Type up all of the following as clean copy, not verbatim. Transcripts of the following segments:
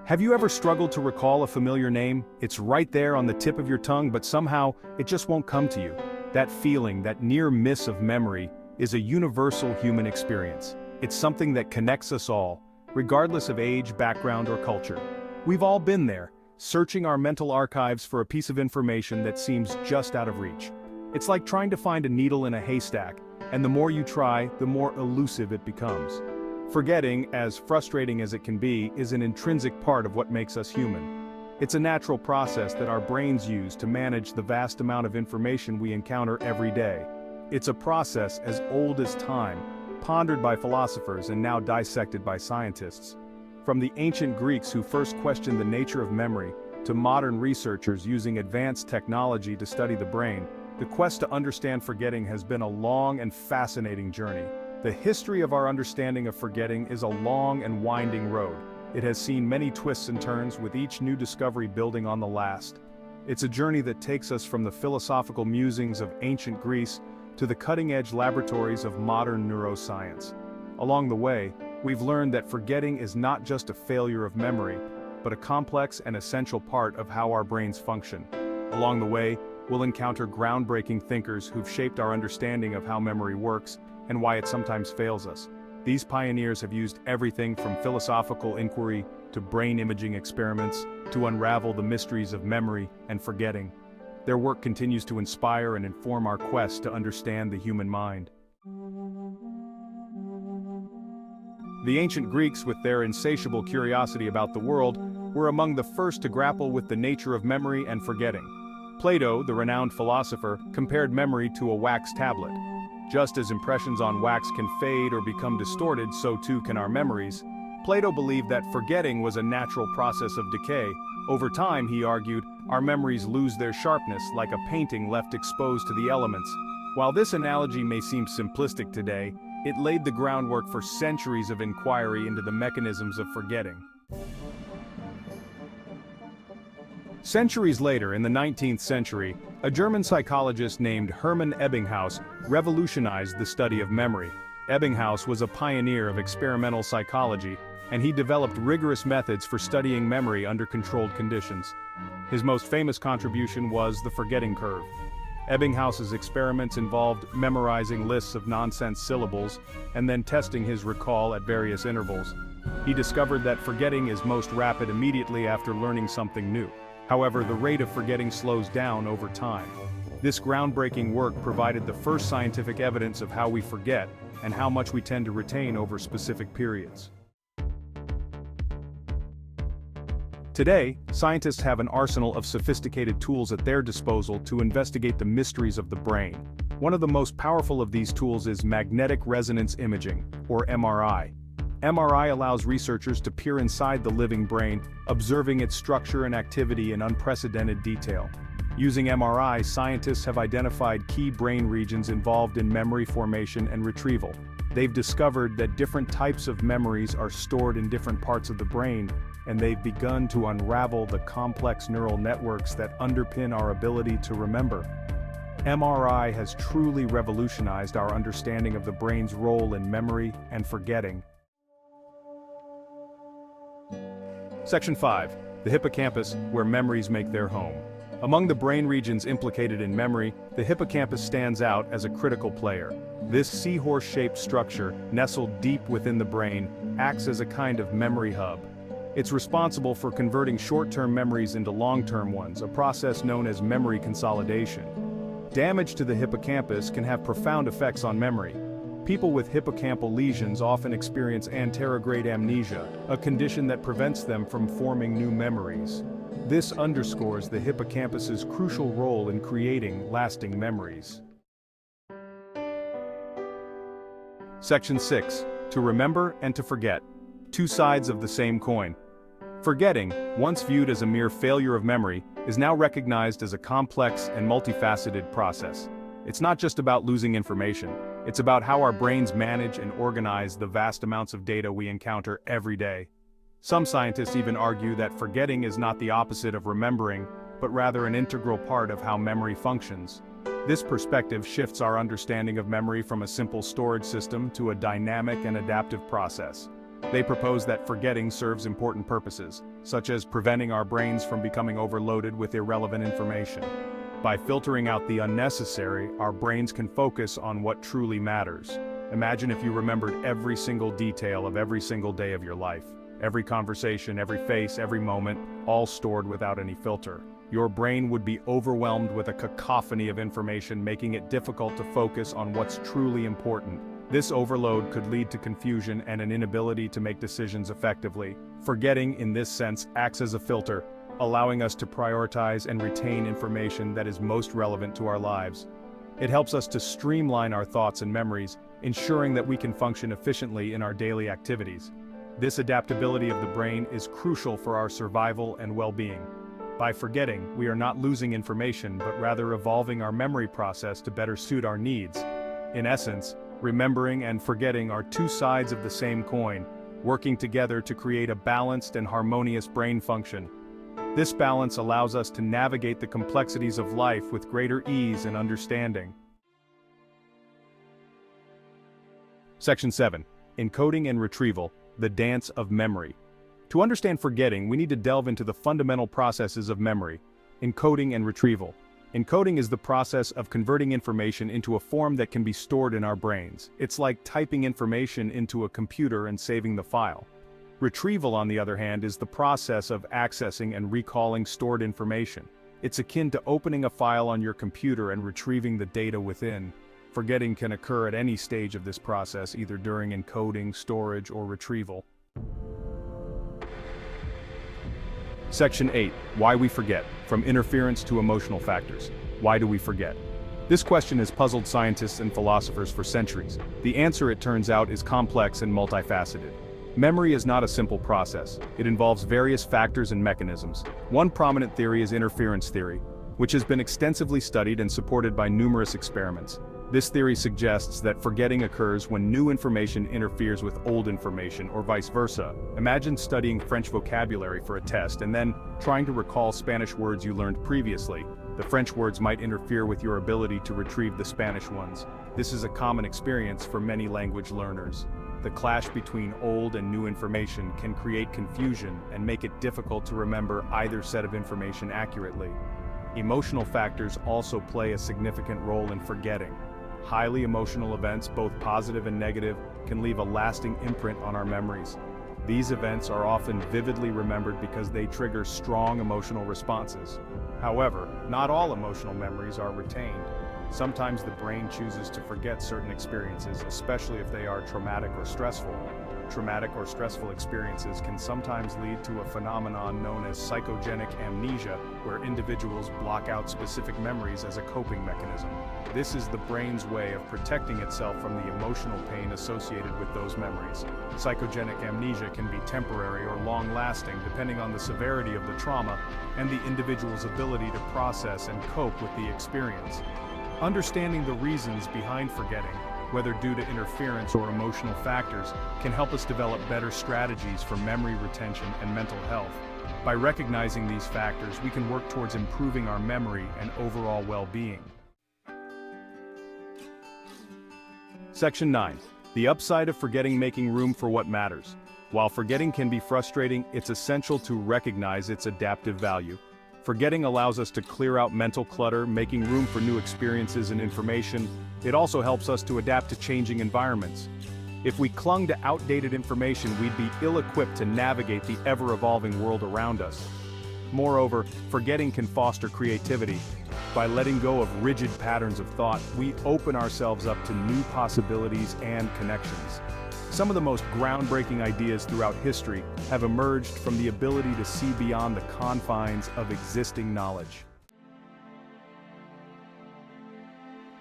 Have you ever struggled to recall a familiar name? It's right there on the tip of your tongue, but somehow it just won't come to you. That feeling, that near miss of memory, is a universal human experience. It's something that connects us all, regardless of age, background, or culture. We've all been there, searching our mental archives for a piece of information that seems just out of reach. It's like trying to find a needle in a haystack, and the more you try, the more elusive it becomes. Forgetting, as frustrating as it can be, is an intrinsic part of what makes us human. It's a natural process that our brains use to manage the vast amount of information we encounter every day. It's a process as old as time, pondered by philosophers and now dissected by scientists. From the ancient Greeks who first questioned the nature of memory, to modern researchers using advanced technology to study the brain, the quest to understand forgetting has been a long and fascinating journey. The history of our understanding of forgetting is a long and winding road. It has seen many twists and turns, with each new discovery building on the last. It's a journey that takes us from the philosophical musings of ancient Greece to the cutting-edge laboratories of modern neuroscience. Along the way, we've learned that forgetting is not just a failure of memory, but a complex and essential part of how our brains function. Along the way, we'll encounter groundbreaking thinkers who've shaped our understanding of how memory works and why it sometimes fails us. These pioneers have used everything from philosophical inquiry to brain imaging experiments to unravel the mysteries of memory and forgetting. Their work continues to inspire and inform our quest to understand the human mind. The ancient Greeks, with their insatiable curiosity about the world, were among the first to grapple with the nature of memory and forgetting. Plato, the renowned philosopher, compared memory to a wax tablet. Just as impressions on wax can fade or become distorted, so too can our memories. Plato believed that forgetting was a natural process of decay. Over time, he argued, our memories lose their sharpness like a painting left exposed to the elements. While this analogy may seem simplistic today, it laid the groundwork for centuries of inquiry into the mechanisms of forgetting. Centuries later, in the 19th century, a German psychologist named Hermann Ebbinghaus revolutionized the study of memory. Ebbinghaus was a pioneer of experimental psychology, and he developed rigorous methods for studying memory under controlled conditions. His most famous contribution was the forgetting curve. Ebbinghaus's experiments involved memorizing lists of nonsense syllables and then testing his recall at various intervals. He discovered that forgetting is most rapid immediately after learning something new. However, the rate of forgetting slows down over time. This groundbreaking work provided the first scientific evidence of how we forget and how much we tend to retain over specific periods. Today, scientists have an arsenal of sophisticated tools at their disposal to investigate the mysteries of the brain. One of the most powerful of these tools is magnetic resonance imaging, or MRI. MRI allows researchers to peer inside the living brain, observing its structure and activity in unprecedented detail. Using MRI, scientists have identified key brain regions involved in memory formation and retrieval. They've discovered that different types of memories are stored in different parts of the brain, and they've begun to unravel the complex neural networks that underpin our ability to remember. MRI has truly revolutionized our understanding of the brain's role in memory and forgetting. Section 5. The hippocampus, where memories make their home. Among the brain regions implicated in memory, the hippocampus stands out as a critical player. This seahorse-shaped structure, nestled deep within the brain, acts as a kind of memory hub. It's responsible for converting short-term memories into long-term ones, a process known as memory consolidation. Damage to the hippocampus can have profound effects on memory. People with hippocampal lesions often experience anterograde amnesia, a condition that prevents them from forming new memories. This underscores the hippocampus's crucial role in creating lasting memories. Section 6. To remember and to forget. Two sides of the same coin. Forgetting, once viewed as a mere failure of memory, is now recognized as a complex and multifaceted process. It's not just about losing information. It's about how our brains manage and organize the vast amounts of data we encounter every day. Some scientists even argue that forgetting is not the opposite of remembering, but rather an integral part of how memory functions. This perspective shifts our understanding of memory from a simple storage system to a dynamic and adaptive process. They propose that forgetting serves important purposes, such as preventing our brains from becoming overloaded with irrelevant information. By filtering out the unnecessary, our brains can focus on what truly matters. Imagine if you remembered every single detail of every single day of your life. Every conversation, every face, every moment, all stored without any filter. Your brain would be overwhelmed with a cacophony of information, making it difficult to focus on what's truly important. This overload could lead to confusion and an inability to make decisions effectively. Forgetting, in this sense, acts as a filter, allowing us to prioritize and retain information that is most relevant to our lives. It helps us to streamline our thoughts and memories, ensuring that we can function efficiently in our daily activities. This adaptability of the brain is crucial for our survival and well-being. By forgetting, we are not losing information but rather evolving our memory process to better suit our needs. In essence, remembering and forgetting are two sides of the same coin, working together to create a balanced and harmonious brain function. This balance allows us to navigate the complexities of life with greater ease and understanding. Section 7. Encoding and Retrieval, the Dance of Memory. To understand forgetting, we need to delve into the fundamental processes of memory, encoding and retrieval. Encoding is the process of converting information into a form that can be stored in our brains. It's like typing information into a computer and saving the file. Retrieval, on the other hand, is the process of accessing and recalling stored information. It's akin to opening a file on your computer and retrieving the data within. Forgetting can occur at any stage of this process, either during encoding, storage, or retrieval. Section 8. Why we forget, from interference to emotional factors. Why do we forget? This question has puzzled scientists and philosophers for centuries. The answer, it turns out, is complex and multifaceted. Memory is not a simple process. It involves various factors and mechanisms. One prominent theory is interference theory, which has been extensively studied and supported by numerous experiments. This theory suggests that forgetting occurs when new information interferes with old information, or vice versa. Imagine studying French vocabulary for a test and then trying to recall Spanish words you learned previously. The French words might interfere with your ability to retrieve the Spanish ones. This is a common experience for many language learners. The clash between old and new information can create confusion and make it difficult to remember either set of information accurately. Emotional factors also play a significant role in forgetting. Highly emotional events, both positive and negative, can leave a lasting imprint on our memories. These events are often vividly remembered because they trigger strong emotional responses. However, not all emotional memories are retained. Sometimes the brain chooses to forget certain experiences, especially if they are traumatic or stressful. Traumatic or stressful experiences can sometimes lead to a phenomenon known as psychogenic amnesia, where individuals block out specific memories as a coping mechanism. This is the brain's way of protecting itself from the emotional pain associated with those memories. Psychogenic amnesia can be temporary or long-lasting, depending on the severity of the trauma and the individual's ability to process and cope with the experience. Understanding the reasons behind forgetting, whether due to interference or emotional factors, can help us develop better strategies for memory retention and mental health. By recognizing these factors, we can work towards improving our memory and overall well-being. Section 9. The upside of forgetting, making room for what matters. While forgetting can be frustrating, it's essential to recognize its adaptive value. Forgetting allows us to clear out mental clutter, making room for new experiences and information. It also helps us to adapt to changing environments. If we clung to outdated information, we'd be ill-equipped to navigate the ever-evolving world around us. Moreover, forgetting can foster creativity. By letting go of rigid patterns of thought, we open ourselves up to new possibilities and connections. Some of the most groundbreaking ideas throughout history have emerged from the ability to see beyond the confines of existing knowledge.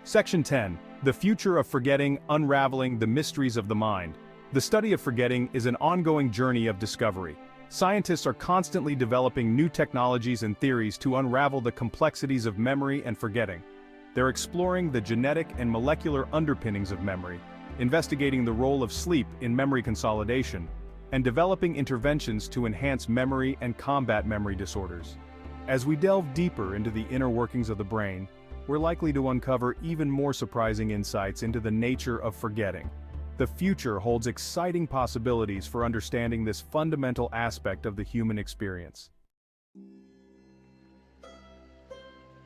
Section 10. The Future of Forgetting, Unraveling the Mysteries of the Mind. The study of forgetting is an ongoing journey of discovery. Scientists are constantly developing new technologies and theories to unravel the complexities of memory and forgetting. They're exploring the genetic and molecular underpinnings of memory, investigating the role of sleep in memory consolidation, and developing interventions to enhance memory and combat memory disorders. As we delve deeper into the inner workings of the brain, we're likely to uncover even more surprising insights into the nature of forgetting. The future holds exciting possibilities for understanding this fundamental aspect of the human experience.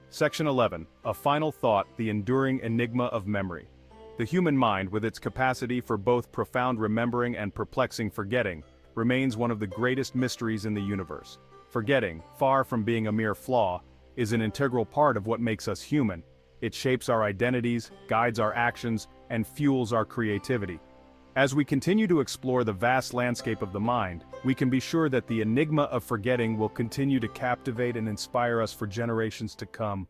Section 11. A final thought: the enduring enigma of memory. The human mind, with its capacity for both profound remembering and perplexing forgetting, remains one of the greatest mysteries in the universe. Forgetting, far from being a mere flaw, is an integral part of what makes us human. It shapes our identities, guides our actions, and fuels our creativity. As we continue to explore the vast landscape of the mind, we can be sure that the enigma of forgetting will continue to captivate and inspire us for generations to come.